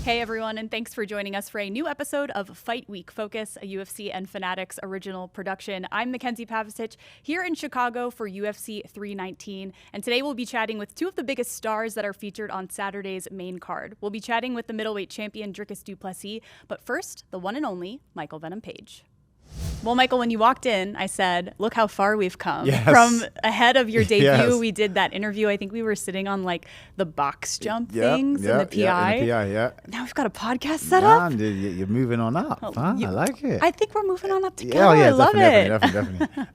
Hey everyone, and thanks for joining us for a new episode of Fight Week Focus, a UFC and Fanatics original production. I'm McKenzie Pavacich here in Chicago for UFC 319, and today we'll be chatting with two of the biggest stars that are featured on Saturday's main card. We'll be chatting with the middleweight champion Dricus Du Plessis, but first, the one and only Michael Venom Page. Well, Michael, when you walked in, I said, look how far we've come. Yes. From ahead of your debut, Yes. we did that interview. I think we were sitting on like the box jump things and the PI. Yeah, in the PI, yeah. Now we've got a podcast set up. Man, you're moving on up. Oh, Huh? I like it. I think we're moving on up together. Yeah, I love it.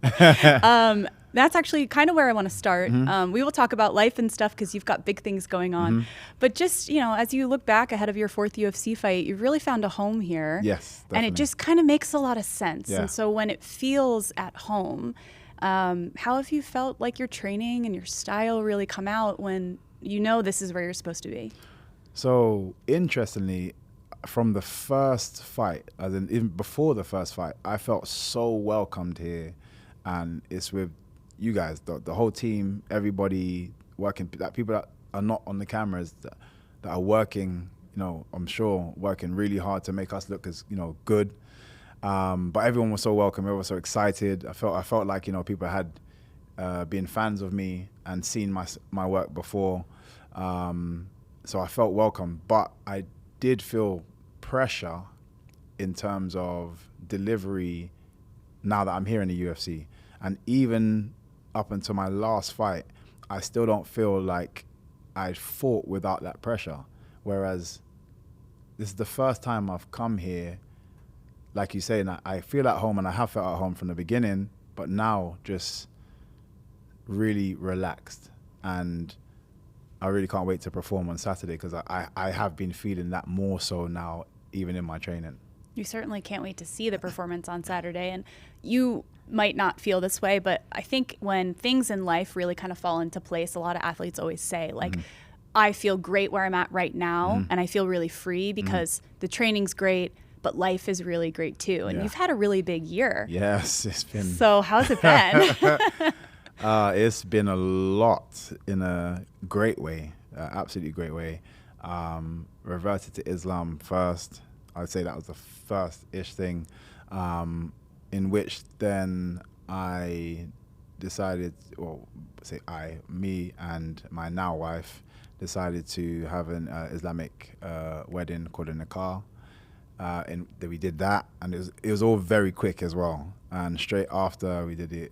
Definitely. That's actually kind of where I want to start. We will talk about life and stuff because you've got big things going on. But just, you know, as you look back ahead of your fourth UFC fight, you've really found a home here. Yes, And it just kind of makes a lot of sense. Yeah. And so when it feels at home, how have you felt like your training and your style really come out when you know this is where you're supposed to be? So, interestingly, from the first fight, as in even before the first fight, I felt so welcomed here. And it's with you guys, the whole team, everybody working, that people that are not on the cameras, that are working, you know, I'm sure working really hard to make us look as, you know, good. But everyone was so welcome, everyone was so excited. I felt like, you know, people had been fans of me and seen my work before. So I felt welcome, but I did feel pressure in terms of delivery now that I'm here in the UFC. And even up until my last fight, I still don't feel like I fought without that pressure. Whereas this is the first time I've come here, like you say, and I feel at home, and I have felt at home from the beginning, but now just really relaxed. And I really can't wait to perform on Saturday because I have been feeling that more so now, even in my training. You certainly can't wait to see the performance on Saturday. And you might not feel this way, but I think when things in life really kind of fall into place, a lot of athletes always say, like, I feel great where I'm at right now, and I feel really free because the training's great, but life is really great too. And you've had a really big year. Yes, it's been... So how's it been? It's been a lot in a great way, absolutely great way. Reverted to Islam first. I'd say that was the first-ish thing, in which then I decided, me and my now wife decided to have an Islamic wedding called a nikah. And we did that, and it was all very quick as well. And straight after we did it,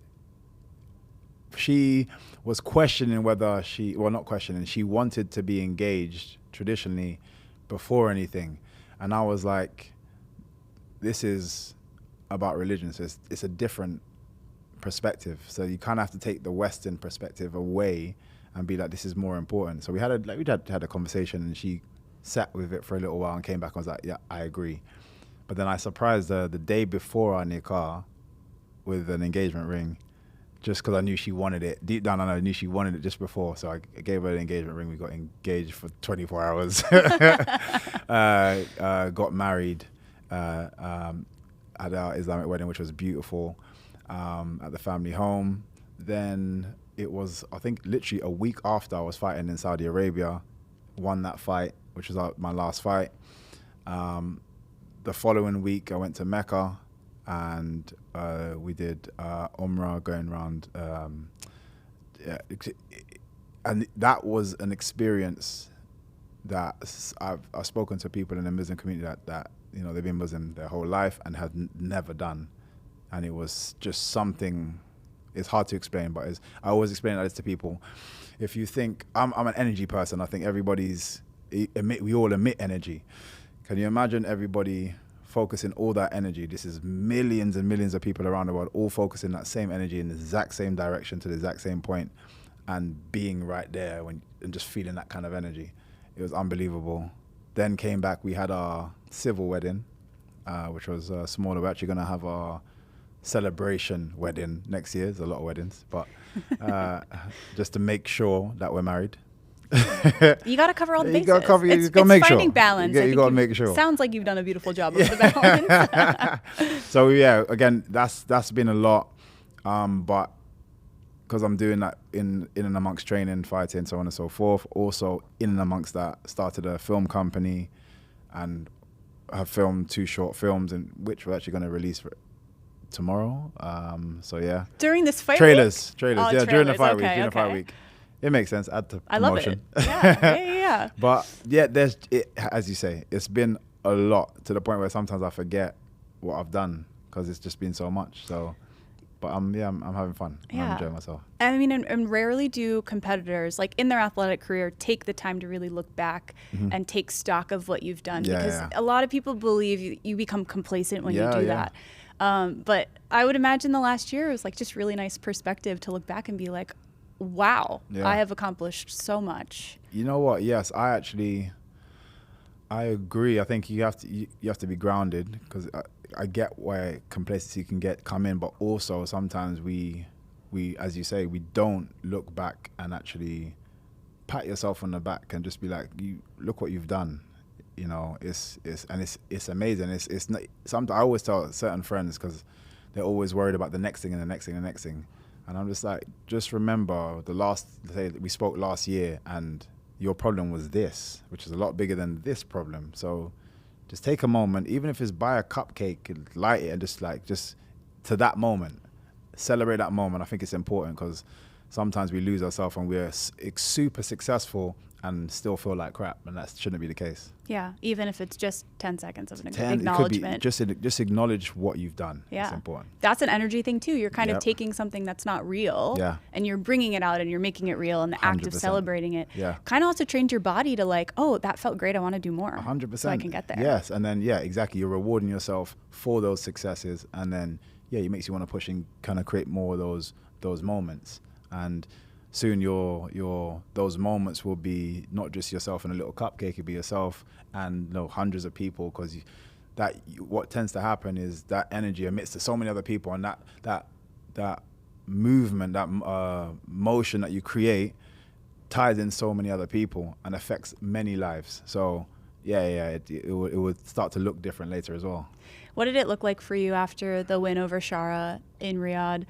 she was questioning whether she wanted to be engaged traditionally before anything. And I was like, this is about religion, so it's a different perspective. So you kind of have to take the Western perspective away and be like, this is more important. So we had a conversation, and she sat with it for a little while and came back and was like, yeah, I agree. But then I surprised her the day before our nikah with an engagement ring, just because I knew she wanted it. Deep down, I knew she wanted it just before. So I gave her the engagement ring. We got engaged for 24 hours. Got married at our Islamic wedding, which was beautiful, at the family home. Then it was, I think, literally a week after I was fighting in Saudi Arabia, won that fight, which was my last fight. The following week, I went to Mecca, and we did Umrah going around. And that was an experience that I've spoken to people in the Muslim community that you know, they've been Muslim their whole life and have never done. And it was just something, it's hard to explain, but I always explain this to people. If you think, I'm an energy person, I think we all emit energy. Can you imagine everybody focusing all that energy? This is millions and millions of people around the world all focusing that same energy in the exact same direction to the exact same point, and being right there and just feeling that kind of energy. It was unbelievable. Then came back, we had our civil wedding, which was smaller. We're actually going to have our celebration wedding next year. There's a lot of weddings, but just to make sure that we're married. You got to cover all the bases. You got to cover. You got to it's make sure. finding balance. You got to make sure. Sounds like you've done a beautiful job of the balance. So yeah, again, that's been a lot, but because I'm doing that in and amongst training, fighting, so on and so forth. Also in and amongst that, started a film company, and have filmed 2 short films, and which we're actually going to release tomorrow. So yeah. During this fight trailers. Oh, Yeah, during the fight week. Okay, During the fight week. It makes sense. Add to I love promotion. it. Yeah. But yeah, as you say, it's been a lot to the point where sometimes I forget what I've done because it's just been so much. So, but I'm having fun. I'm enjoying myself. I mean, and rarely do competitors, like in their athletic career, take the time to really look back and take stock of what you've done. Because a lot of people believe you become complacent when you do that. But I would imagine the last year was like just really nice perspective to look back and be like, wow, I have accomplished so much. You know what? Yes, I agree. I think you have to be grounded, because I get where complacency can come in, but also sometimes we, as you say, we don't look back and actually pat yourself on the back and just be like, you look what you've done. You know, it's amazing. It's not something I always tell certain friends, because they're always worried about the next thing and the next thing and the next thing. And I'm just like, just remember we spoke last year and your problem was this, which is a lot bigger than this problem. So just take a moment, even if it's buy a cupcake and light it, and just to that moment, celebrate that moment. I think it's important, because sometimes we lose ourselves and we're super successful and still feel like crap, and that shouldn't be the case. Yeah, even if it's just 10 seconds of an acknowledgement. Just acknowledge what you've done. Yeah. It's important. That's an energy thing too. You're kind of taking something that's not real and you're bringing it out and you're making it real, and the 100%. Act of celebrating it kind of also trains your body to like, oh, that felt great, I want to do more. 100%. So I can get there. Yes, and then, exactly. You're rewarding yourself for those successes, and then, it makes you want to push and kind of create more of those moments. And soon those moments will be not just yourself and a little cupcake, it'll be yourself and hundreds of people, because what tends to happen is that energy amidst so many other people, and that movement, that motion that you create ties in so many other people and affects many lives. So it would start to look different later as well. What did it look like for you after the win over Shara in Riyadh?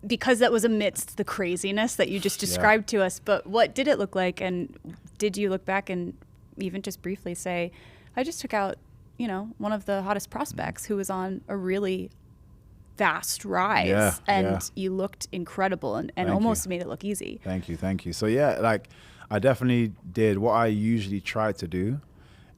Because that was amidst the craziness that you just described to us, but what did it look like? And did you look back and even just briefly say, I just took out, one of the hottest prospects who was on a really fast rise, and you looked incredible and almost made it look easy. Thank you. So I definitely did. What I usually try to do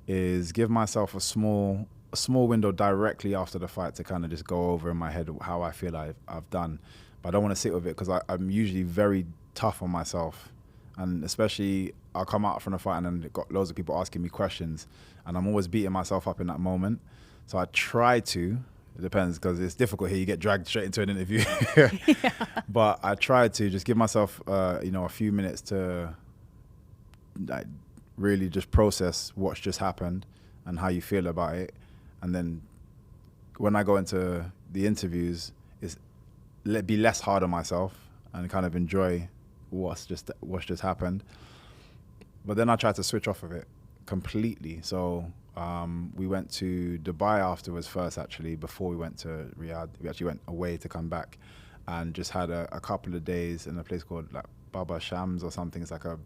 is give myself a small window directly after the fight to kind of just go over in my head how I feel I've done. But I don't want to sit with it, because I'm usually very tough on myself. And especially I'll come out from the fight and then got loads of people asking me questions, and I'm always beating myself up in that moment. So I try to, it depends, because it's difficult here. You get dragged straight into an interview. But I try to just give myself, a few minutes to really just process what's just happened and how you feel about it. And then when I go into the interviews, be less hard on myself and kind of enjoy what's just happened. But then I try to switch off of it completely. So we went to Dubai afterwards first, actually, before we went to Riyadh. We actually went away to come back and just had a couple of days in a place called like Baba Shams or something. It's like a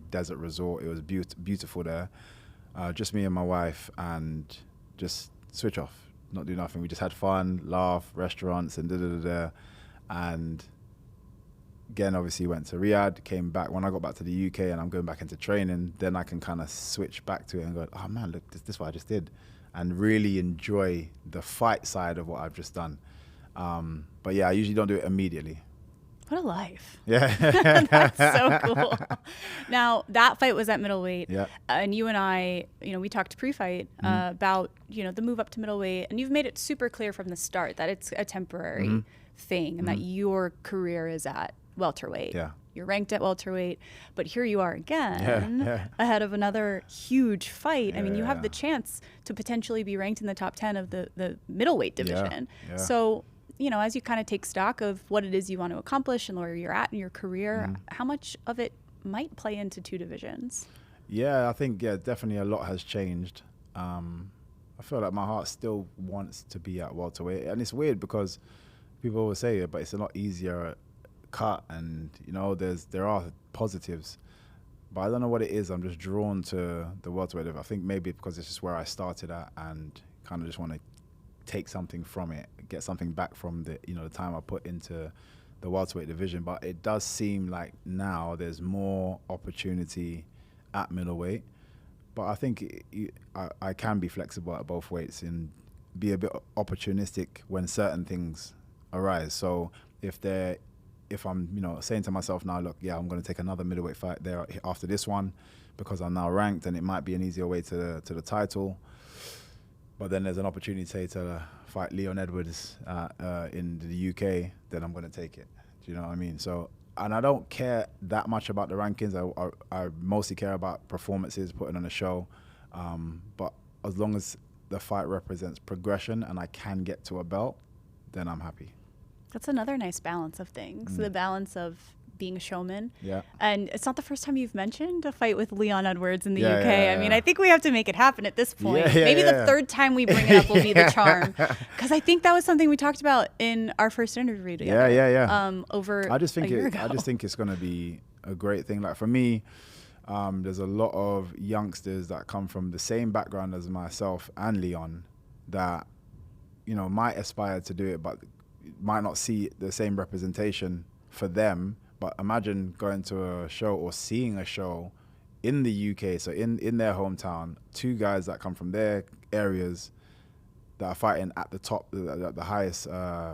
desert resort. It was beautiful there. Just me and my wife, and just switch off. Not do nothing. We just had fun, laugh, restaurants, and and again, obviously went to Riyadh, came back. When I got back to the UK and I'm going back into training, then I can kind of switch back to it and go, oh man, look, this is what I just did, and really enjoy the fight side of what I've just done. But I usually don't do it immediately. What a life. Yeah. That's so cool. Now, that fight was at middleweight. Yeah. And you and I, we talked pre-fight about, the move up to middleweight. And you've made it super clear from the start that it's a temporary thing and that your career is at welterweight. Yeah. You're ranked at welterweight, but here you are again ahead of another huge fight. I mean, you have the chance to potentially be ranked in the top 10 of the middleweight division. Yeah. So, as you kind of take stock of what it is you want to accomplish and where you're at in your career, how much of it might play into two divisions? Yeah, I think, definitely a lot has changed. I feel like my heart still wants to be at welterweight. And it's weird because people always say it, but it's a lot easier cut, and, there are positives. But I don't know what it is. I'm just drawn to the welterweight division. I think maybe because it's just where I started at, and kind of just want to take something from it, get something back from the the time I put into the welterweight division. But it does seem like now there's more opportunity at middleweight. But I think I can be flexible at both weights and be a bit opportunistic when certain things arise. So if I'm saying to myself now, look, yeah, I'm going to take another middleweight fight there after this one because I'm now ranked, and it might be an easier way to the title. But then there's an opportunity, say, to fight Leon Edwards in the UK, then I'm going to take it. Do you know what I mean? So, and I don't care that much about the rankings. I mostly care about performances, putting on a show. But as long as the fight represents progression and I can get to a belt, then I'm happy. That's another nice balance of things. The balance of being a showman. Yeah. And it's not the first time you've mentioned a fight with Leon Edwards in the UK. Yeah. I mean, I think we have to make it happen at this point. Yeah, Maybe the third time we bring it up will be the charm. Because I think that was something we talked about in our first interview together. Yeah. Over I just think a year ago. I just think it's going to be a great thing. Like for me, there's a lot of youngsters that come from the same background as myself and Leon that, might aspire to do it, but might not see the same representation for them. But imagine going to a show or seeing a show in the UK, so in their hometown, two guys that come from their areas that are fighting at the top, the highest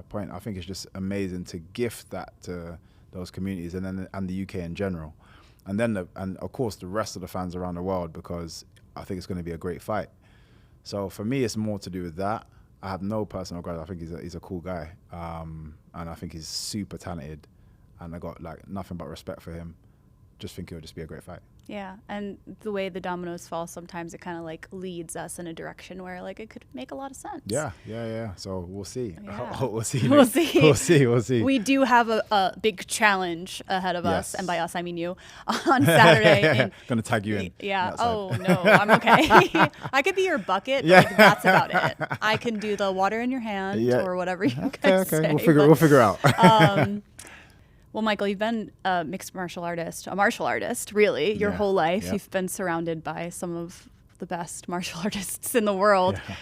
point. I think it's just amazing to gift that to those communities and the UK in general. And then, and of course, the rest of the fans around the world, because I think it's going to be a great fight. So for me, it's more to do with that. I have no personal grudge. I think he's a cool guy, and I think he's super talented, and I got nothing but respect for him. Just think it'll just be a great fight. Yeah, and the way the dominoes fall, sometimes it kind of leads us in a direction where it could make a lot of sense. Yeah. So we'll see. Yeah. We'll see. We'll see. We do have a big challenge ahead of us, and by us I mean you, on Saturday. Gonna tag you in. Yeah. Oh no, I'm okay. I could be your bucket. But that's about it. I can do the water in your hand or whatever you guys say. We'll figure out. Well, Michael, you've been a mixed martial artist, really, your whole life. Yep. You've been surrounded by some of the best martial artists in the world. Yeah.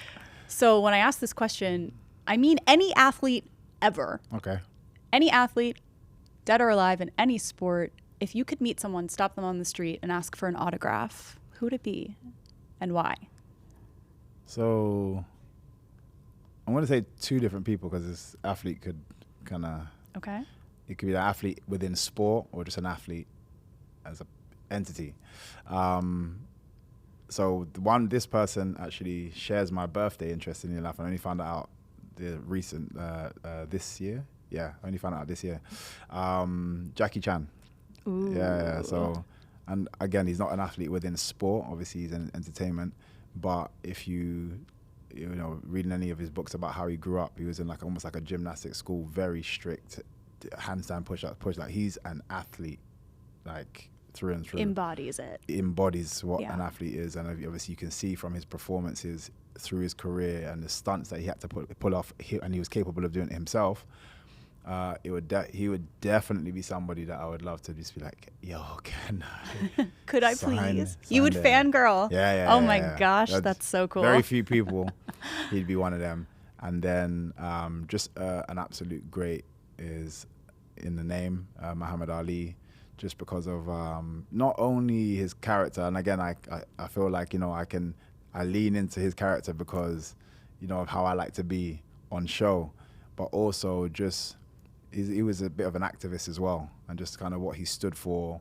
So when I ask this question, I mean any athlete ever. Okay. Any athlete, dead or alive, in any sport, if you could meet someone, stop them on the street, and ask for an autograph, who would it be and why? So I'm going to say two different people because this athlete could kind of... Okay. It could be an athlete within sport or just an athlete as an entity. So this person actually shares my birthday, interestingly enough. I only found out this year. Yeah, I only found out this year. Jackie Chan. Ooh. Yeah. So, and again, he's not an athlete within sport. Obviously, he's in entertainment. But if reading any of his books about how he grew up, he was in almost like a gymnastics school, very strict. Handstand push-up. He's an athlete, through and through. Embodies what an athlete is, and obviously you can see from his performances through his career and the stunts that he had to pull off, and he was capable of doing it himself. He would definitely be somebody that I would love to just be like, yo, can I? Could I please? You would fangirl. Yeah. Oh my gosh, that's so cool. Very few people. He'd be one of them, and then just an absolute great is in the name, Muhammad Ali, just because of not only his character, and again I feel like I lean into his character because of how I like to be on show, but also just he was a bit of an activist as well, and just kind of what he stood for.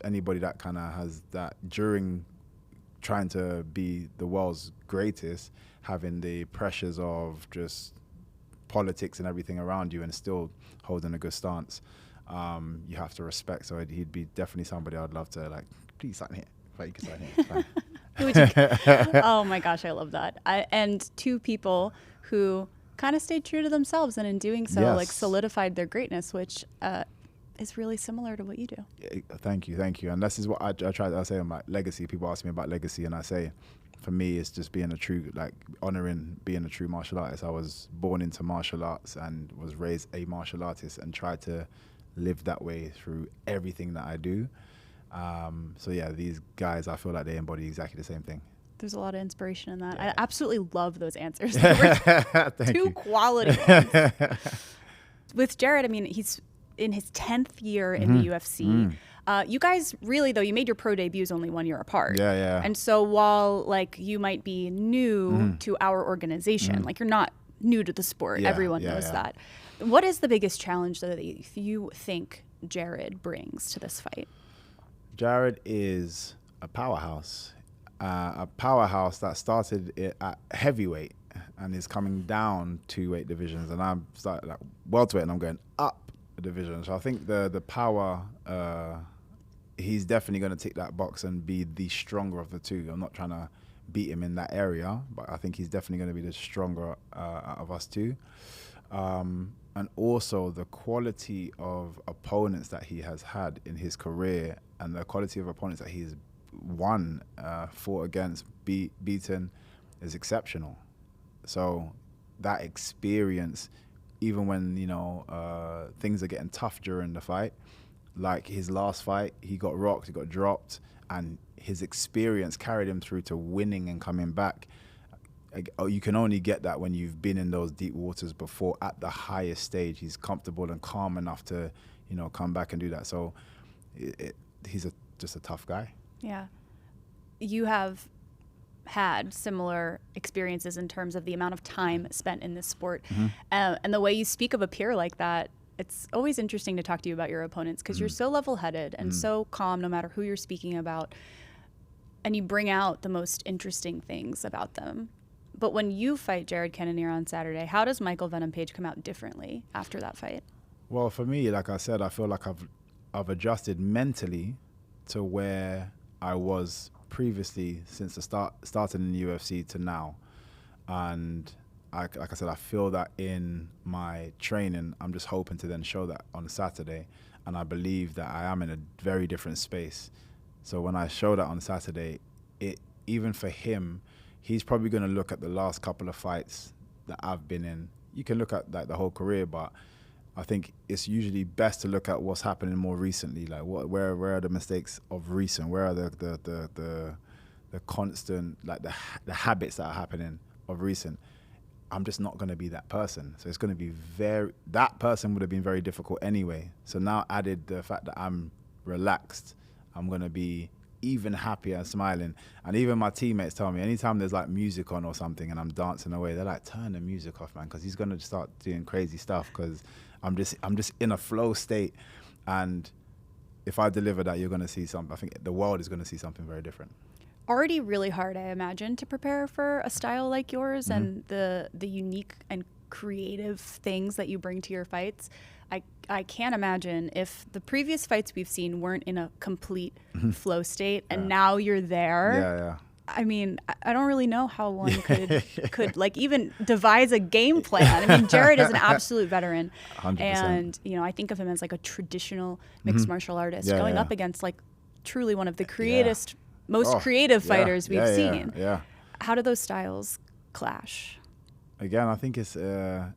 Anybody that kind of has that during trying to be the world's greatest, having the pressures of just politics and everything around you and still holding a good stance, you have to respect. So he'd be definitely somebody I'd love to please sign here. You can sign here. Oh my gosh, I love that. And two people who kind of stayed true to themselves, and in doing so, solidified their greatness, which is really similar to what you do. Thank you. And this is what I try to say about legacy. People ask me about legacy, and I say, for me, it's just being a true, honoring being a true martial artist. I was born into martial arts and was raised a martial artist, and tried to live that way through everything that I do. So yeah, these guys, I feel like they embody exactly the same thing. There's a lot of inspiration in that. Yeah. I absolutely love those answers. They were two quality ones. With Jared, I mean, he's in his 10th year in the UFC. You guys really, though, you made your pro debuts only 1 year apart. Yeah. And so while like you might be new to our organization, like you're not new to the sport. Everyone knows that. What is the biggest challenge that you think Jared brings to this fight? Jared is a powerhouse that started at heavyweight and is coming down 2 weight divisions, and I'm started at welterweight and I'm going up a division. So I think the power, he's definitely going to tick that box and be the stronger of the two. I'm not trying to beat him in that area, but I think he's definitely going to be the stronger out of us two. And also the quality of opponents that he has had in his career and the quality of opponents that he's won, fought against, beaten is exceptional. So that experience, even when, things are getting tough during the fight, like his last fight, he got rocked, he got dropped, and his experience carried him through to winning and coming back. You can only get that when you've been in those deep waters before at the highest stage. He's comfortable and calm enough to, come back and do that. So he's just a tough guy. Yeah. You have had similar experiences in terms of the amount of time spent in this sport. And the way you speak of a peer like that, it's always interesting to talk to you about your opponents because you're so level-headed and so calm no matter who you're speaking about. And you bring out the most interesting things about them. But when you fight Jared Cannonier on Saturday, how does Michael Venom Page come out differently after that fight? Well, for me, like I said, I feel like I've adjusted mentally to where I was previously since the starting in the UFC to now. And like I said, I feel that in my training. I'm just hoping to then show that on Saturday. And I believe that I am in a very different space. So when I show that on Saturday, even for him, he's probably going to look at the last couple of fights that I've been in. You can look at like the whole career, but I think it's usually best to look at what's happening more recently. Like where are the mistakes of recent? Where are the constant, like the habits that are happening of recent? I'm just not going to be that person. So it's going to be that person would have been very difficult anyway. So now added the fact that I'm relaxed, I'm going to be even happier and smiling. And even my teammates tell me anytime there's like music on or something and I'm dancing away, they're like, turn the music off, man, because he's going to start doing crazy stuff because I'm just in a flow state. And if I deliver that, you're going to see something. I think the world is going to see something very different. Already really hard, I imagine, to prepare for a style like yours and the unique and creative things that you bring to your fights. I can't imagine if the previous fights we've seen weren't in a complete flow state and now you're there. Yeah. I mean, I don't really know how one could like even devise a game plan. I mean, Jared is an absolute veteran. 100%. And, I think of him as like a traditional mixed martial artist going up against like truly one of the most creative fighters we've seen. Yeah. How do those styles clash? Again, I think it's a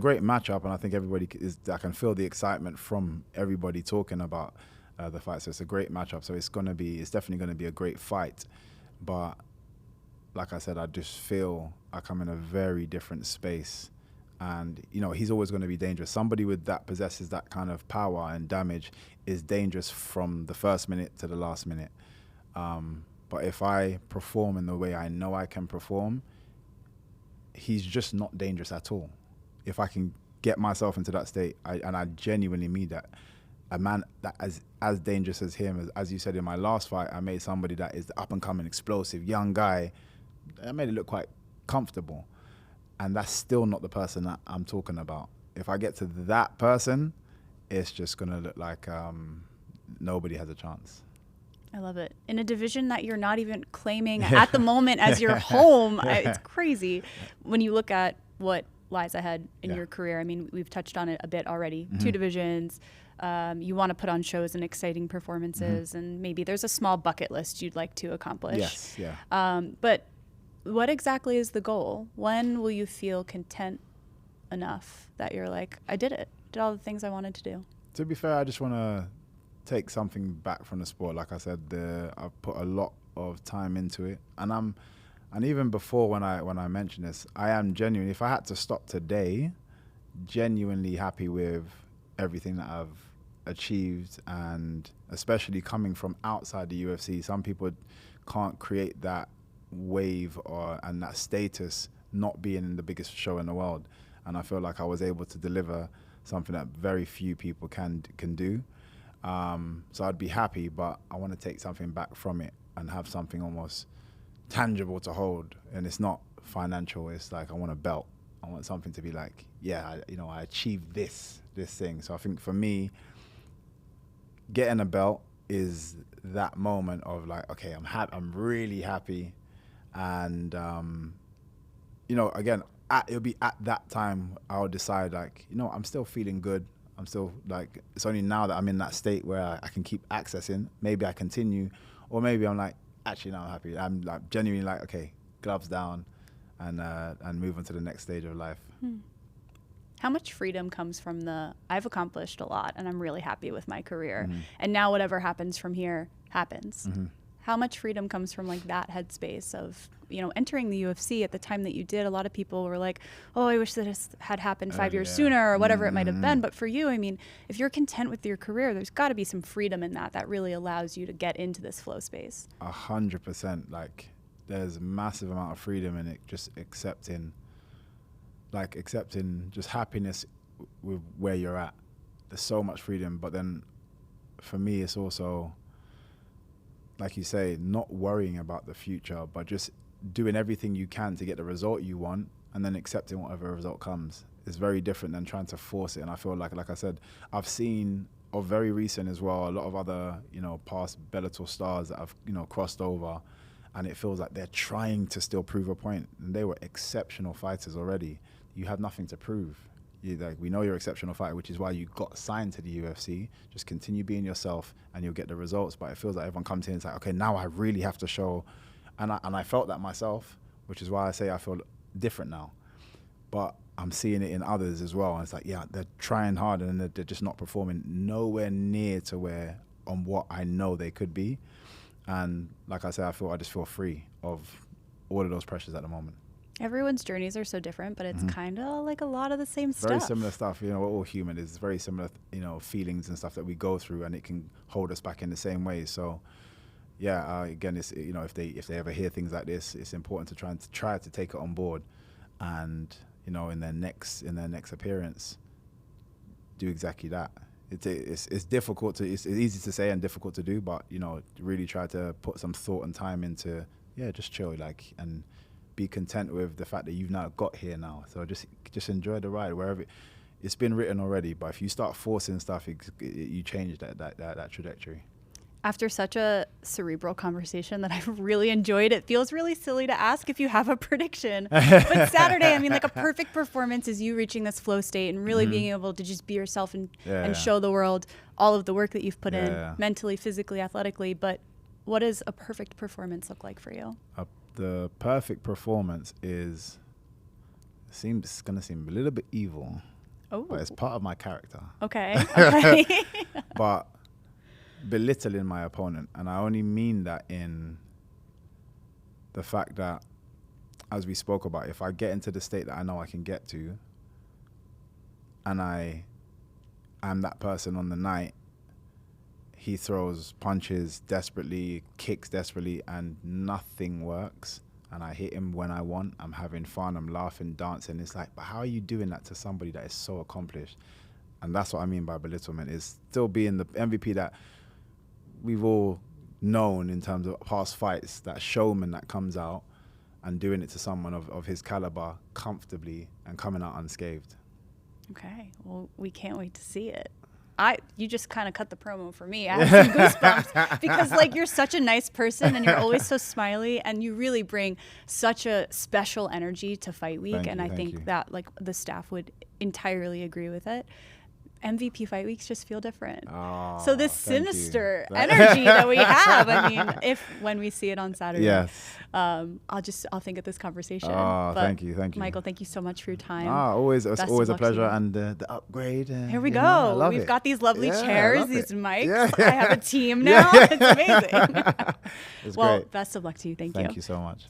great matchup, and I think I can feel the excitement from everybody talking about the fight. So it's a great matchup. So it's definitely going to be a great fight. But like I said, I just feel like I'm in a very different space, and he's always going to be dangerous. Somebody that possesses that kind of power and damage is dangerous from the first minute to the last minute. But if I perform in the way I know I can perform, he's just not dangerous at all. If I can get myself into that state, and I genuinely mean that, a man that as dangerous as him, as you said in my last fight, I made somebody that is the up-and-coming, explosive, young guy, I made it look quite comfortable. And that's still not the person that I'm talking about. If I get to that person, it's just going to look like nobody has a chance. I love it. In a division that you're not even claiming at the moment as your home, it's crazy. When you look at what lies ahead in your career, I mean, we've touched on it a bit already. 2 divisions. You want to put on shows and exciting performances, and maybe there's a small bucket list you'd like to accomplish. Yes, yeah. But what exactly is the goal? When will you feel content enough that you're like, I did it, did all the things I wanted to do? To be fair, I just want to take something back from the sport. Like I said, I've put a lot of time into it, and even before when I mention this, I am genuinely, if I had to stop today, genuinely happy with everything that I've achieved, and especially coming from outside the UFC. Some people can't create that wave and that status not being in the biggest show in the world, and I feel like I was able to deliver something that very few people can do. So I'd be happy, but I want to take something back from it and have something almost tangible to hold. And it's not financial. It's like I want a belt. I want something to be like, I achieved this thing. So I think for me, getting a belt is that moment of like, okay, I'm really happy. And, again, it'll be at that time I'll decide like, I'm still feeling good. I'm still like, it's only now that I'm in that state where I can keep accessing. Maybe I continue, or maybe I'm like, actually, now I'm happy. I'm like genuinely like, okay, gloves down and move on to the next stage of life. How much freedom comes from I've accomplished a lot and I'm really happy with my career. And now whatever happens from here happens. How much freedom comes from like that headspace of, entering the UFC at the time that you did? A lot of people were like, oh, I wish this had happened 5 years sooner, or whatever it might have been. But for you, I mean, if you're content with your career, there's got to be some freedom in that really allows you to get into this flow space. 100%. Like, there's a massive amount of freedom in it, just accepting just happiness with where you're at. There's so much freedom. But then for me, it's also, like you say, not worrying about the future, but just doing everything you can to get the result you want, and then accepting whatever result comes. Is very different than trying to force it. And I feel like I said, I've seen, or very recent as well, a lot of other, past Bellator stars that have, crossed over, and it feels like they're trying to still prove a point. And they were exceptional fighters already. You have nothing to prove. We know you're an exceptional fighter, which is why you got signed to the UFC. Just continue being yourself and you'll get the results. But it feels like everyone comes in and it's like, okay, now I really have to show. And I felt that myself, which is why I say I feel different now. But I'm seeing it in others as well. And it's like, they're trying hard and they're just not performing nowhere near to on what I know they could be. And like I said, I just feel free of all of those pressures at the moment. Everyone's journeys are so different, but it's kind of like a lot of the same stuff. Very similar stuff. We're all human. It's very similar, feelings and stuff that we go through, and it can hold us back in the same way. So, again, it's, if they ever hear things like this, it's important to try to take it on board, and in their next appearance, do exactly that. It's difficult it's easy to say and difficult to do, but really try to put some thought and time into just chill, and be content with the fact that you've now got here now. So just enjoy the ride wherever it's been written already. But if you start forcing stuff, you change that trajectory. After such a cerebral conversation that I've really enjoyed, it feels really silly to ask if you have a prediction. But Saturday, I mean, like a perfect performance is you reaching this flow state and really being able to just be yourself and show the world all of the work that you've put in mentally, physically, athletically. But what does a perfect performance look like for you? The perfect performance it's going to seem a little bit evil, but it's part of my character. Okay. But belittling my opponent, and I only mean that in the fact that, as we spoke about, if I get into the state that I know I can get to, and I'm that person on the night, he throws punches desperately, kicks desperately, and nothing works. And I hit him when I want. I'm having fun. I'm laughing, dancing. It's like, but how are you doing that to somebody that is so accomplished? And that's what I mean by belittlement, is still being the MVP that we've all known in terms of past fights, that showman that comes out and doing it to someone of his caliber comfortably and coming out unscathed. Okay. Well, we can't wait to see it. You just kind of cut the promo for me. I have some goosebumps because you're such a nice person and you're always so smiley, and you really bring such a special energy to Fight Week. I think that the staff would entirely agree with it. MVP fight weeks just feel different. Oh, so this thank you. sinister energy that we have, I mean, when we see it on Saturday, Yes. I'll think of this conversation. Oh, But thank you. Michael, thank you so much for your time. It's Best of always a luck to pleasure. you. And the upgrade. Here we you know, I go. love We've it. got these lovely Yeah, I chairs, love these it. mics. Yeah. I have a team now. It's amazing. It's Well, great. best of luck to you. Thank Thank you so much.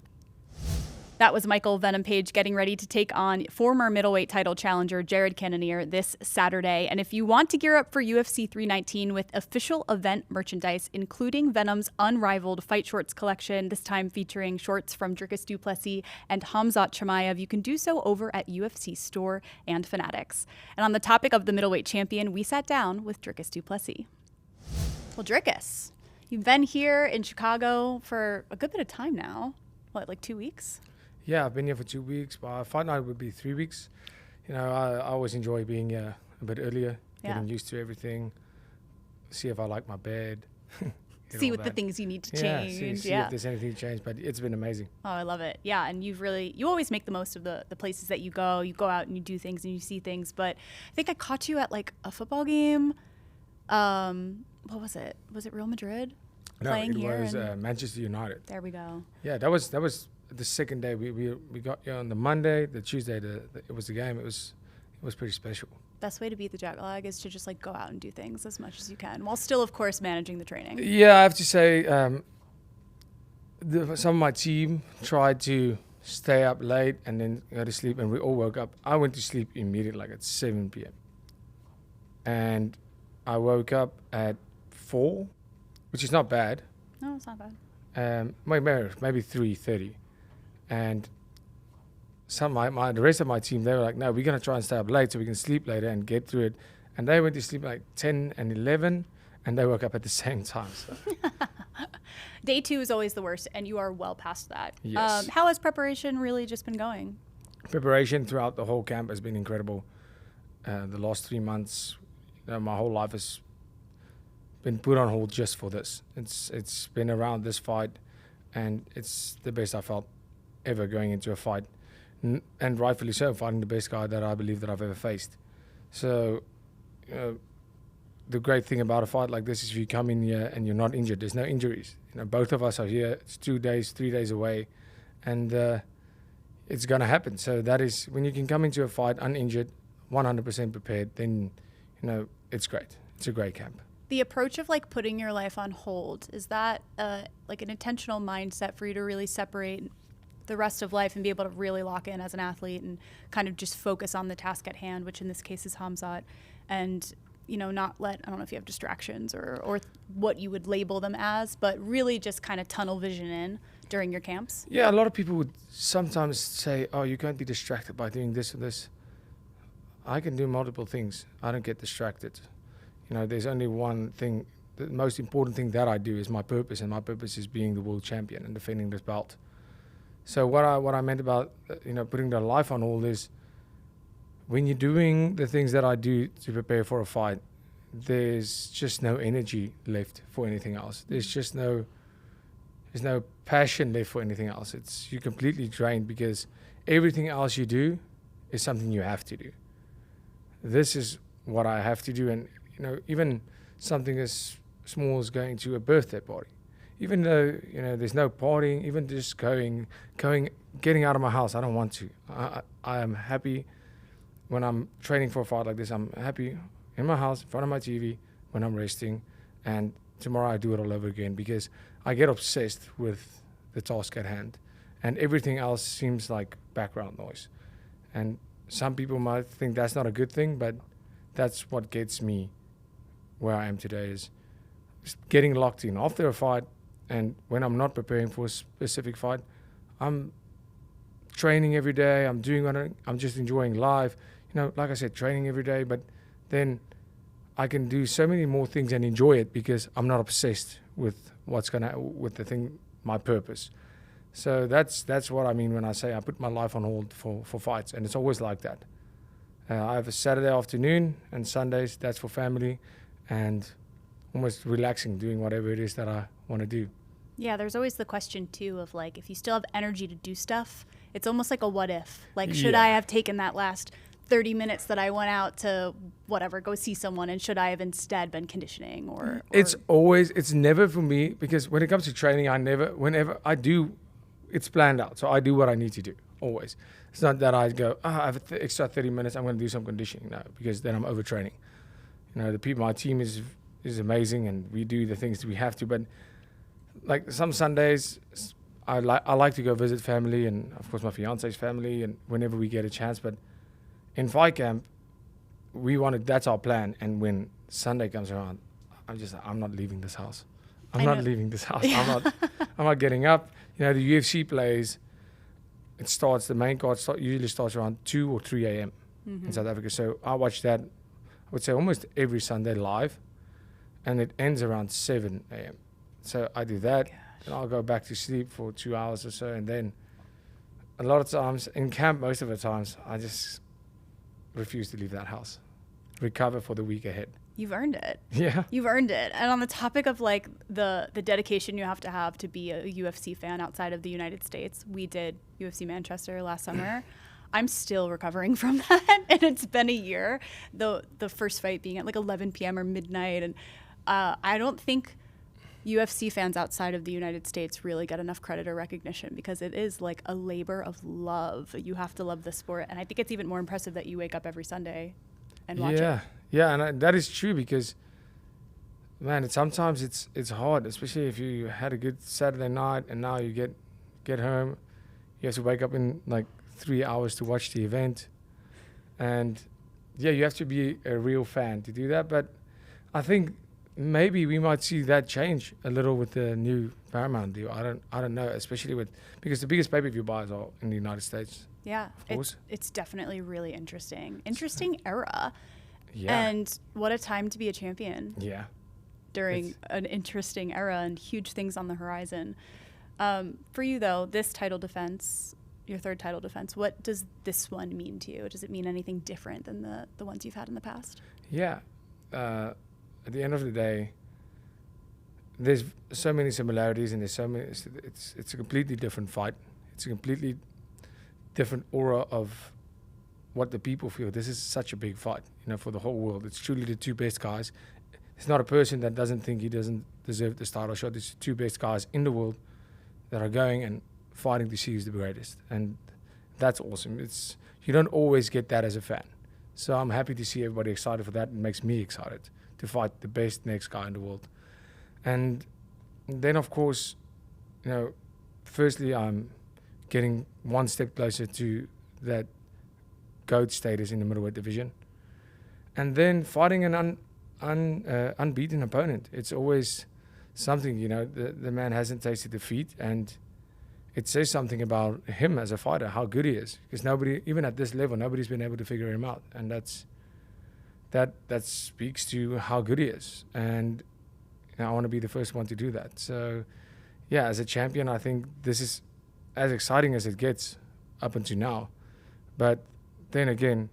That was Michael Venom Page getting ready to take on former middleweight title challenger Jared Cannonier this Saturday. And if you want to gear up for UFC 319 with official event merchandise, including Venom's unrivaled fight shorts collection, this time featuring shorts from Dricus Du Plessis and Khamzat Chimaev, you can do so over at UFC Store and Fanatics. And on the topic of the middleweight champion, we sat down with Dricus Du Plessis. Well, Dricus, you've been here in Chicago for a good bit of time now. What, like 2 weeks? Yeah, I've been here for 2 weeks, but fight night would be 3 weeks. You know, I always enjoy being here a bit earlier, getting used to everything, see if I like my bed. See what the things you need to change. See if there's anything to change, but it's been amazing. Oh, I love it. Yeah, and you always make the most of the places that you go. You go out and you do things and you see things. But I think I caught you at like a football game. What was it? Was it Real Madrid? No, playing it here was Manchester United. There we go. Yeah, that was the second day. We got here on the Monday, the Tuesday. It was the game. It was pretty special. Best way to beat the jet lag is to just like go out and do things as much as you can, while still, of course, managing the training. Yeah, I have to say, some of my team tried to stay up late and then go to sleep, and we all woke up. I went to sleep immediately, like at 7 p.m. And I woke up at 4, which is not bad. No, it's not bad. Maybe 3:30, and the rest of my team, they were like, no, we're gonna try and stay up late so we can sleep later and get through it. And they went to sleep like 10 and 11, and they woke up at the same time. So. Day 2 is always the worst, and you are well past that. Yes. How has preparation really just been going? Preparation throughout the whole camp has been incredible. The last 3 months, my whole life has been put on hold just for this. It's been around this fight, and it's the best I felt ever going into a fight, and rightfully so, fighting the best guy that I believe that I've ever faced. So the great thing about a fight like this is if you come in here and you're not injured, there's no injuries. Both of us are here. It's 2 days, 3 days away, and it's going to happen. So that is, when you can come into a fight uninjured, 100% prepared, then it's great. It's a great camp. The approach of like putting your life on hold, is that like an intentional mindset for you to really separate the rest of life and be able to really lock in as an athlete and kind of just focus on the task at hand, which in this case is Khamzat, and not let, I don't know if you have distractions or what you would label them as, but really just kind of tunnel vision in during your camps? Yeah, a lot of people would sometimes say, oh, you can't be distracted by doing this or this. I can do multiple things. I don't get distracted. There's only one thing. The most important thing that I do is my purpose, and my purpose is being the world champion and defending this belt. So what I meant about putting the life on hold is, when you're doing the things that I do to prepare for a fight, there's just no energy left for anything else. There's no passion left for anything else. You're completely drained, because everything else you do is something you have to do. This is what I have to do, and even something as small as going to a birthday party, even though there's no partying, even just getting out of my house, I don't want to. I am happy when I'm training for a fight like this. I'm happy in my house, in front of my TV, when I'm resting, and tomorrow I do it all over again, because I get obsessed with the task at hand, and everything else seems like background noise. And some people might think that's not a good thing, but that's what gets me where I am today, is just getting locked in after a fight. And when I'm not preparing for a specific fight, I'm training every day. I'm doing I'm just enjoying life. Like I said, training every day, but then I can do so many more things and enjoy it, because I'm not obsessed with with the thing, my purpose. So that's what I mean when I say I put my life on hold for fights, and it's always like that. I have a Saturday afternoon and Sundays, that's for family, and almost relaxing, doing whatever it is that I want to do. Yeah, there's always the question too of like, if you still have energy to do stuff, it's almost like a what if. Like, should I have taken that last 30 minutes that I went out to whatever, go see someone, and should I have instead been conditioning or It's never for me, because when it comes to training, whenever I do, it's planned out. So I do what I need to do, always. It's not that I go, I have extra 30 minutes, I'm going to do some conditioning. No, because then I'm overtraining. You know, my team is amazing, and we do the things we have to. But like some Sundays, I like to go visit family, and of course my fiance's family, and whenever we get a chance. But in fight camp, that's our plan. And when Sunday comes around, I'm not leaving this house. I'm not leaving this house. Yeah. I'm not getting up. You know, the UFC plays, the main card usually starts around 2 or 3 a.m. in South Africa. So I watch that, I would say almost every Sunday live, and it ends around 7 a.m. So I do that, and I'll go back to sleep for 2 hours or so. And then a lot of times in camp, most of the times, I just refuse to leave that house, recover for the week ahead. You've earned it. Yeah. You've earned it. And on the topic of like the dedication you have to be a UFC fan outside of the United States, we did UFC Manchester last summer. I'm still recovering from that, and it's been a year. The first fight being at like 11 p.m. or midnight, and I don't think UFC fans outside of the United States really get enough credit or recognition, because it is like a labor of love. You have to love the sport, and I think it's even more impressive that you wake up every Sunday and watch it. Yeah, and that is true, because, man, sometimes it's hard, especially if you had a good Saturday night and now you get home, you have to wake up in like 3 hours to watch the event, and yeah, you have to be a real fan to do that. But I think maybe we might see that change a little with the new Paramount deal. I don't know, especially because the biggest pay-per-view buys are in the United States. Yeah, of course. It's definitely really interesting era. Yeah. And what a time to be a champion. Yeah. During an interesting era and huge things on the horizon. For you though, this title defense, your third title defense, what does this one mean to you? Does it mean anything different than the ones you've had in the past? Yeah. At the end of the day, there's so many similarities, and there's so many. It's a completely different fight. It's a completely different aura of what the people feel. This is such a big fight, you know, for the whole world. It's truly the two best guys. It's not a person that doesn't think he doesn't deserve this title shot. It's the two best guys in the world that are going and fighting to see who's the greatest, and that's awesome. You don't always get that as a fan, so I'm happy to see everybody excited for that. It makes me excited to fight the best next guy in the world. And then, of course, you know, firstly, I'm getting one step closer to that GOAT status in the middleweight division, and then fighting an unbeaten opponent. It's always something, you know. The man hasn't tasted defeat, and it says something about him as a fighter, how good he is, because nobody, even at this level, nobody's been able to figure him out, and that speaks to how good he is. And you know, I want to be the first one to do that. So yeah, as a champion, I think this is as exciting as it gets up until now. But then again,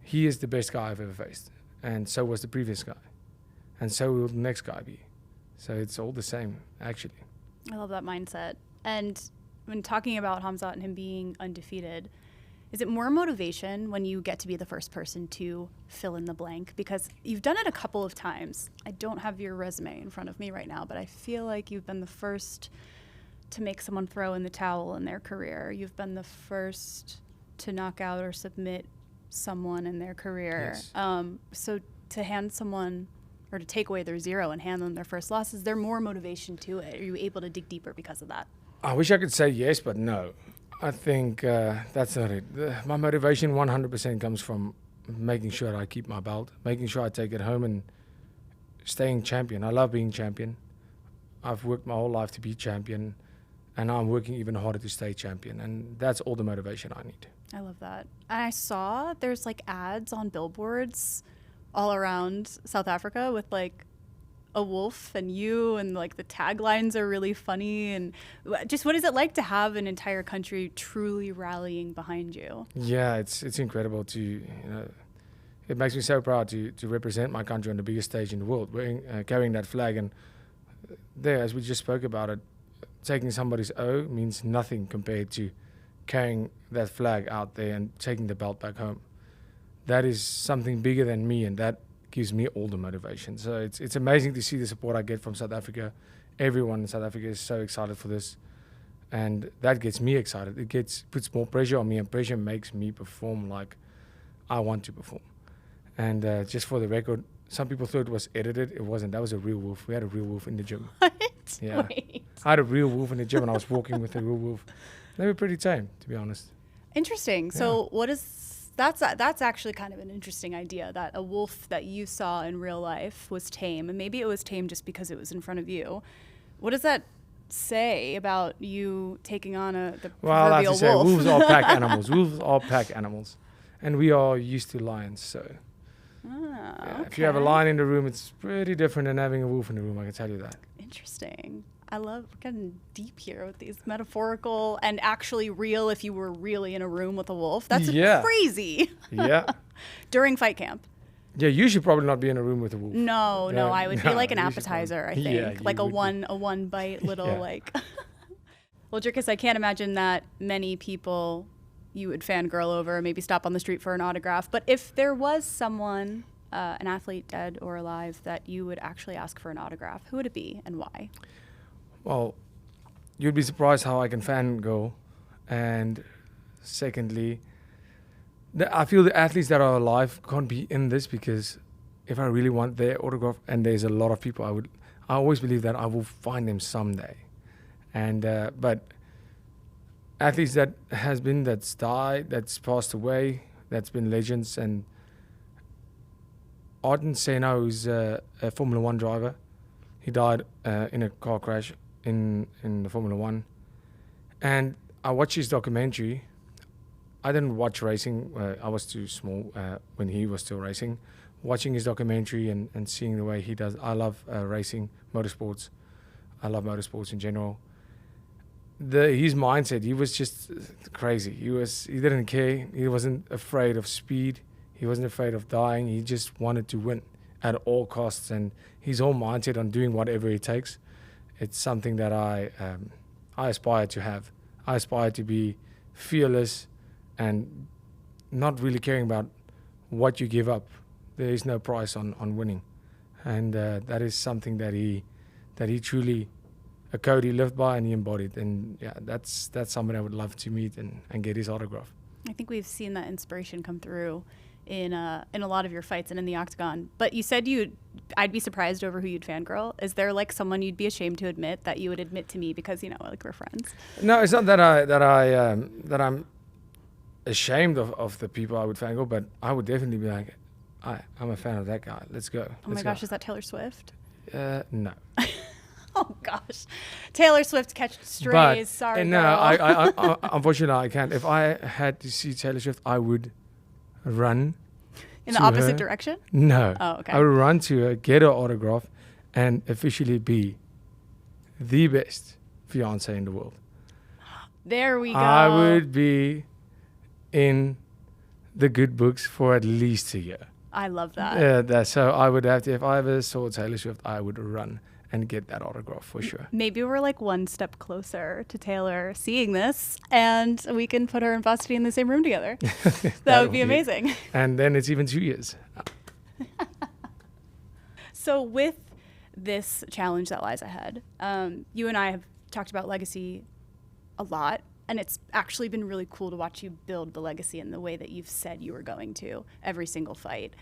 he is the best guy I've ever faced, and so was the previous guy, and so will the next guy be. So it's all the same, actually. I love that mindset. And when talking about Khamzat and him being undefeated, is it more motivation when you get to be the first person to fill in the blank? Because you've done it a couple of times. I don't have your resume in front of me right now, but I feel like you've been the first to make someone throw in the towel in their career. You've been the first to knock out or submit someone in their career. Yes. So to hand someone, or to take away their zero and hand them their first loss, is there more motivation to it? Are you able to dig deeper because of that? I wish I could say yes, but no. I think that's not it. My motivation 100% comes from making sure I keep my belt, making sure I take it home and staying champion. I love being champion. I've worked my whole life to be champion, and now I'm working even harder to stay champion, and that's all the motivation I need. I love that. And I saw there's like ads on billboards all around South Africa with like a wolf and you, and like the taglines are really funny. And just what is it like to have an entire country truly rallying behind you? Yeah, it's incredible to, you know, it makes me so proud to represent my country on the biggest stage in the world, wearing, carrying that flag. And there, as we just spoke about it, taking somebody's O means nothing compared to carrying that flag out there and taking the belt back home. that is something bigger than me, and that gives me all the motivation. So it's amazing to see the support I get from South Africa. Everyone in South Africa is so excited for this, and that gets me excited. It puts more pressure on me, and pressure makes me perform like I want to perform. And just for the record, some people thought it was edited. It wasn't. That was a real wolf. We had a real wolf in the gym. What? Yeah. Wait. I had a real wolf in the gym, and I was walking with a real wolf. They were pretty tame, to be honest. Interesting. So what is that's actually kind of an interesting idea, that a wolf that you saw in real life was tame, and maybe it was tame just because it was in front of you. What does that say about you taking on the Well, I have proverbial to say, wolf? wolves are pack animals. Wolves are pack animals, and we are used to lions. So yeah, if you have a lion in the room, it's pretty different than having a wolf in the room. I can tell you that. Interesting. I love getting deep here with these metaphorical and actually real. If you were really in a room with a wolf, that's crazy. Yeah. During fight camp. Yeah, you should probably not be in a room with a wolf. No, I would be like an you should appetizer, I probably- think. Yeah, like you a would one bite little Yeah. like. Well, Dricus, I can't imagine that many people you would fangirl over, maybe stop on the street for an autograph. But if there was someone, an athlete dead or alive, that you would actually ask for an autograph, who would it be and why? Well, you'd be surprised how I can fangirl. And secondly, I feel the athletes that are alive can't be in this, because if I really want their autograph, and there's a lot of people, I always believe that I will find them someday. And but athletes that's died, that's passed away, that's been legends, and Ayrton Senna, who's a Formula 1 driver, he died in a car crash in the Formula 1. And I watched his documentary. I didn't watch racing. I was too small when he was still racing. Watching his documentary and seeing the way he does. I love racing, motorsports. I love motorsports in general. His mindset, he was just crazy. He didn't care. He wasn't afraid of speed. He wasn't afraid of dying. He just wanted to win at all costs. And his whole mindset on doing whatever it takes, it's something that I aspire to have. I aspire to be fearless and not really caring about what you give up. There is no price on winning. And that is something that he truly, a code he lived by and he embodied. And yeah, that's somebody I would love to meet and get his autograph. I think we've seen that inspiration come through in a lot of your fights and in the octagon. But you said I'd be surprised over who you'd fangirl. Is there like someone you'd be ashamed to admit that you would admit to me because, like, we're friends? No, it's not that I'm ashamed of the people I would fangirl, but I would definitely be like, I'm a fan of that guy. Let's go. Oh my gosh, is that Taylor Swift? No. Oh gosh, Taylor Swift catch strays. But, sorry, no, girl. I unfortunately I can't. If I had to see Taylor Swift, I would run in the to opposite her. direction. No. Oh, okay. I would run to her, get her autograph, and officially be the best fiance in the world. There we go. I would be in the good books for at least a year. I love that. So I would have to, if I ever saw Taylor Swift, I would run and get that autograph for sure. Maybe we're like one step closer to Taylor seeing this, and we can put her and Vasti in the same room together. That would be amazing. And then it's even 2 years. So with this challenge that lies ahead, you and I have talked about legacy a lot, and it's actually been really cool to watch you build the legacy in the way that you've said you were going to every single fight.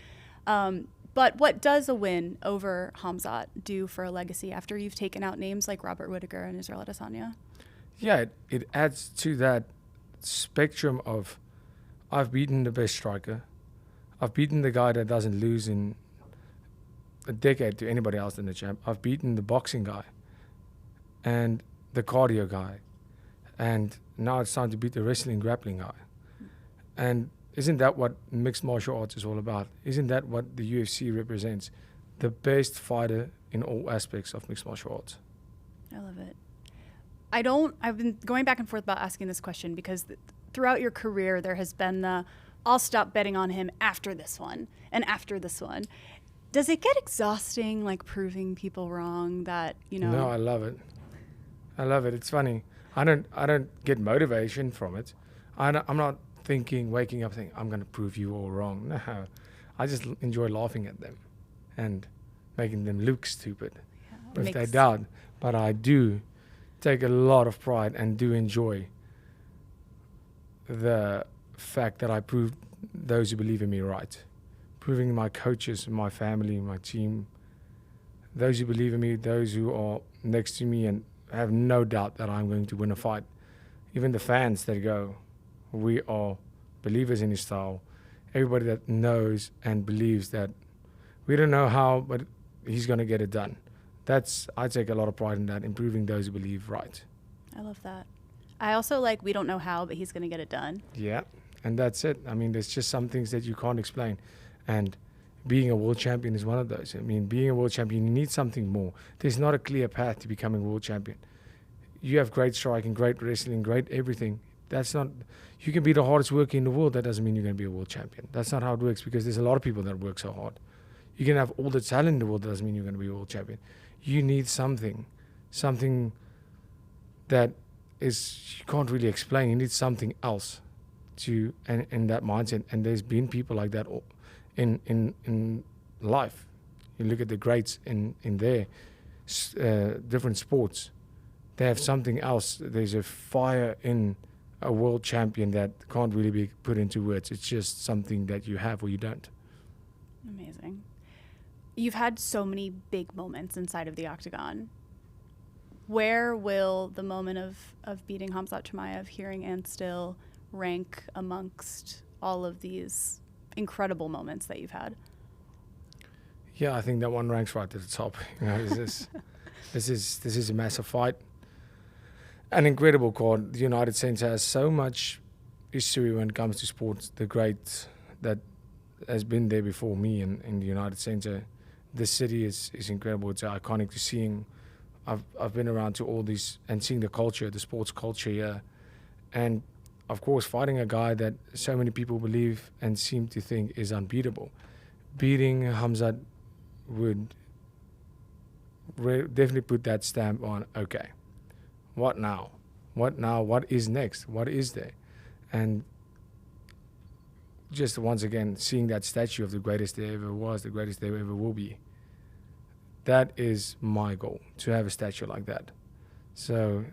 But what does a win over Khamzat do for a legacy after you've taken out names like Robert Whittaker and Israel Adesanya? Yeah, it adds to that spectrum of, I've beaten the best striker. I've beaten the guy that doesn't lose in a decade to anybody else in the champ. I've beaten the boxing guy and the cardio guy. And now it's time to beat the wrestling grappling guy. And isn't that what mixed martial arts is all about? Isn't that what the UFC represents? The best fighter in all aspects of mixed martial arts. I love it. I've been going back and forth about asking this question because throughout your career, there has been I'll stop betting on him after this one and after this one. Does it get exhausting, like proving people wrong that, No, I love it. I love it. It's funny. I don't get motivation from it. I'm not waking up thinking, I'm going to prove you all wrong. No, I just enjoy laughing at them and making them look stupid if they doubt. But I do take a lot of pride and do enjoy the fact that I proved those who believe in me right. Proving my coaches, my family, my team, those who believe in me, those who are next to me and have no doubt that I'm going to win a fight. Even the fans that go, we are believers in his style. Everybody that knows and believes that we don't know how, but he's going to get it done. I take a lot of pride in that, improving those who believe right. I love that. I also like, we don't know how, but he's going to get it done. Yeah, and that's it. I mean, there's just some things that you can't explain. And being a world champion is one of those. I mean, being a world champion, you need something more. There's not a clear path to becoming a world champion. You have great striking, great wrestling, great everything. You can be the hardest worker in the world. That doesn't mean you're going to be a world champion. That's not how it works, because there's a lot of people that work so hard. You can have all the talent in the world. That doesn't mean you're going to be a world champion. You need something that you can't really explain. You need something else in that mindset. And there's been people like that in life. You look at the greats in their different sports. They have something else. There's a fire in a world champion that can't really be put into words. It's just something that you have or you don't. Amazing. You've had so many big moments inside of the octagon. Where will the moment of beating Khamzat Chimaev, hearing and still, rank amongst all of these incredible moments that you've had? Yeah, I think that one ranks right at the top. This is a massive fight. An incredible card. The United States has so much history when it comes to sports. The great that has been there before me in the United States. This city is incredible. It's iconic to seeing. I've been around to all these and seeing the culture, the sports culture here. And of course, fighting a guy that so many people believe and seem to think is unbeatable. Beating Khamzat would definitely put that stamp on, okay, what now? What now? What is next? What is there? And just once again, seeing that statue of the greatest there ever was, the greatest there ever will be. That is my goal, to have a statue like that. So,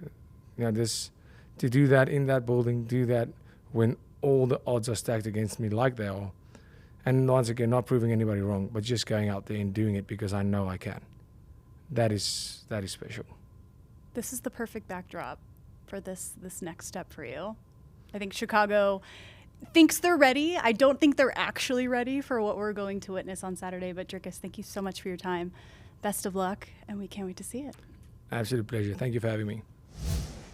to do that in that building, do that when all the odds are stacked against me like they are. And once again, not proving anybody wrong, but just going out there and doing it because I know I can. That is special. This is the perfect backdrop for this next step for you. I think Chicago thinks they're ready. I don't think they're actually ready for what we're going to witness on Saturday. But Dricus, thank you so much for your time. Best of luck, and we can't wait to see it. Absolute pleasure. Thank you for having me.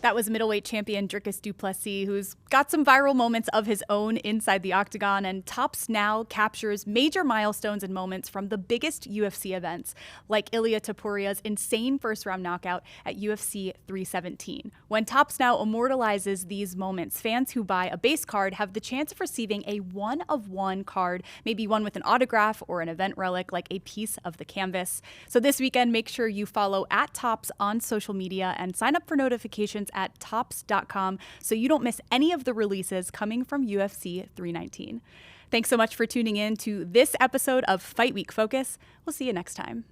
That was middleweight champion Dricus Du Plessis, who's got some viral moments of his own inside the octagon, and Tops Now captures major milestones and moments from the biggest UFC events, like Ilia Topuria's insane first-round knockout at UFC 317. When Tops Now immortalizes these moments, fans who buy a base card have the chance of receiving a one-of-one card, maybe one with an autograph or an event relic like a piece of the canvas. So this weekend, make sure you follow @Tops on social media and sign up for notifications at tops.com so you don't miss any of the releases coming from UFC 319. Thanks so much for tuning in to this episode of Fight Week Focus. We'll see you next time.